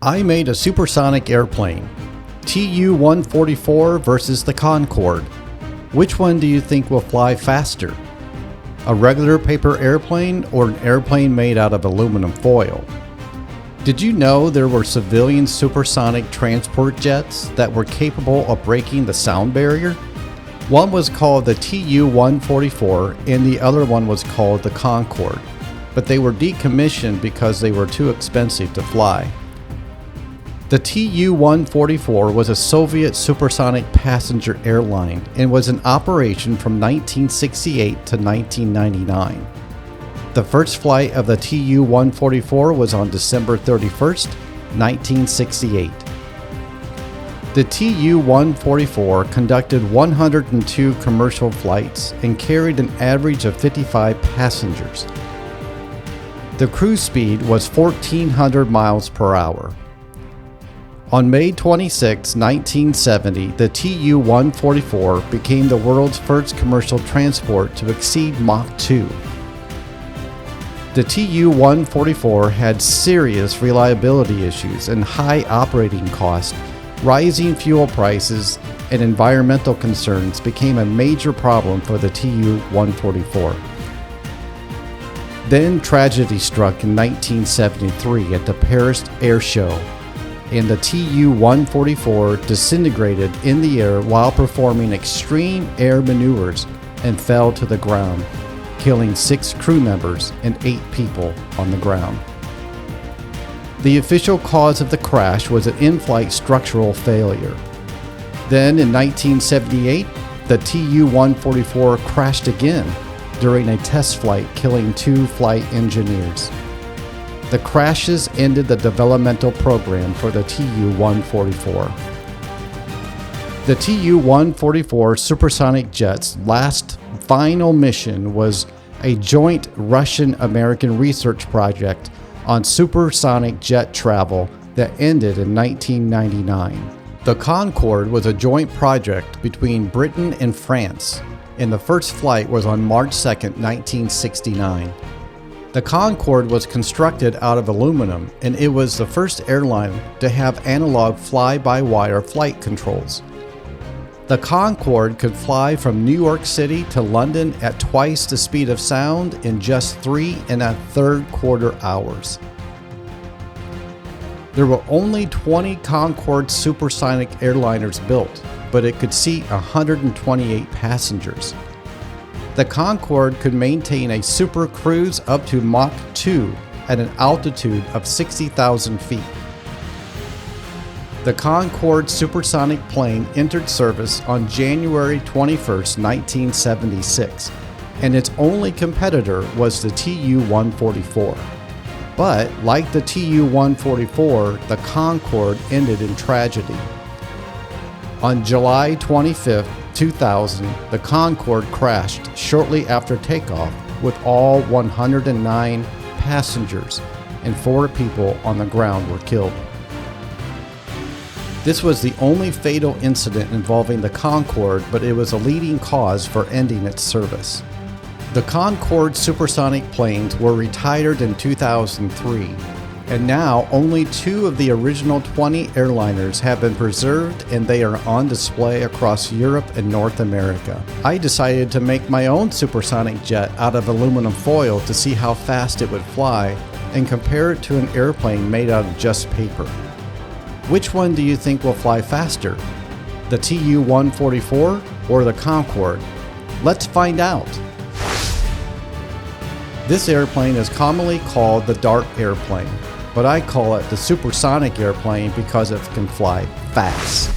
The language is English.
I made a supersonic airplane, Tu-144 versus the Concorde. Which one do you think will fly faster? A regular paper airplane or an airplane made out of aluminum foil? Did you know there were civilian supersonic transport jets that were capable of breaking the sound barrier? One was called the Tu-144 and the other one was called the Concorde, but they were decommissioned because they were too expensive to fly. The Tu-144 was a Soviet supersonic passenger airline and was in operation from 1968 to 1999. The first flight of the Tu-144 was on December 31st, 1968. The Tu-144 conducted 102 commercial flights and carried an average of 55 passengers. The cruise speed was 1,400 miles per hour. On May 26, 1970, the Tu-144 became the world's first commercial transport to exceed Mach 2. The Tu-144 had serious reliability issues and high operating costs. Rising fuel prices and environmental concerns became a major problem for the Tu-144. Then tragedy struck in 1973 at the Paris Air Show, and the Tu-144 disintegrated in the air while performing extreme air maneuvers and fell to the ground, killing 6 crew members and 8 people on the ground. The official cause of the crash was an in-flight structural failure. Then in 1978, the Tu-144 crashed again during a test flight, killing 2 flight engineers. The crashes ended the developmental program for the Tu-144. The Tu-144 supersonic jet's last final mission was a joint Russian-American research project on supersonic jet travel that ended in 1999. The Concorde was a joint project between Britain and France, and the first flight was on March 2, 1969. The Concorde was constructed out of aluminum, and it was the first airline to have analog fly-by-wire flight controls. The Concorde could fly from New York City to London at twice the speed of sound in just 3 1/3 hours. There were only 20 Concorde supersonic airliners built, but it could seat 128 passengers. The Concorde could maintain a super cruise up to Mach 2 at an altitude of 60,000 feet. The Concorde supersonic plane entered service on January 21, 1976, and its only competitor was the Tu-144. But, like the Tu-144, the Concorde ended in tragedy. On July 25, 2000, the Concorde crashed shortly after takeoff with all 109 passengers, and 4 people on the ground were killed. This was the only fatal incident involving the Concorde, but it was a leading cause for ending its service. The Concorde supersonic planes were retired in 2003, and now only 2 of the original 20 airliners have been preserved, and they are on display across Europe and North America. I decided to make my own supersonic jet out of aluminum foil to see how fast it would fly and compare it to an airplane made out of just paper. Which one do you think will fly faster? The Tu-144 or the Concorde? Let's find out. This airplane is commonly called the dart airplane, but I call it the supersonic airplane because it can fly fast.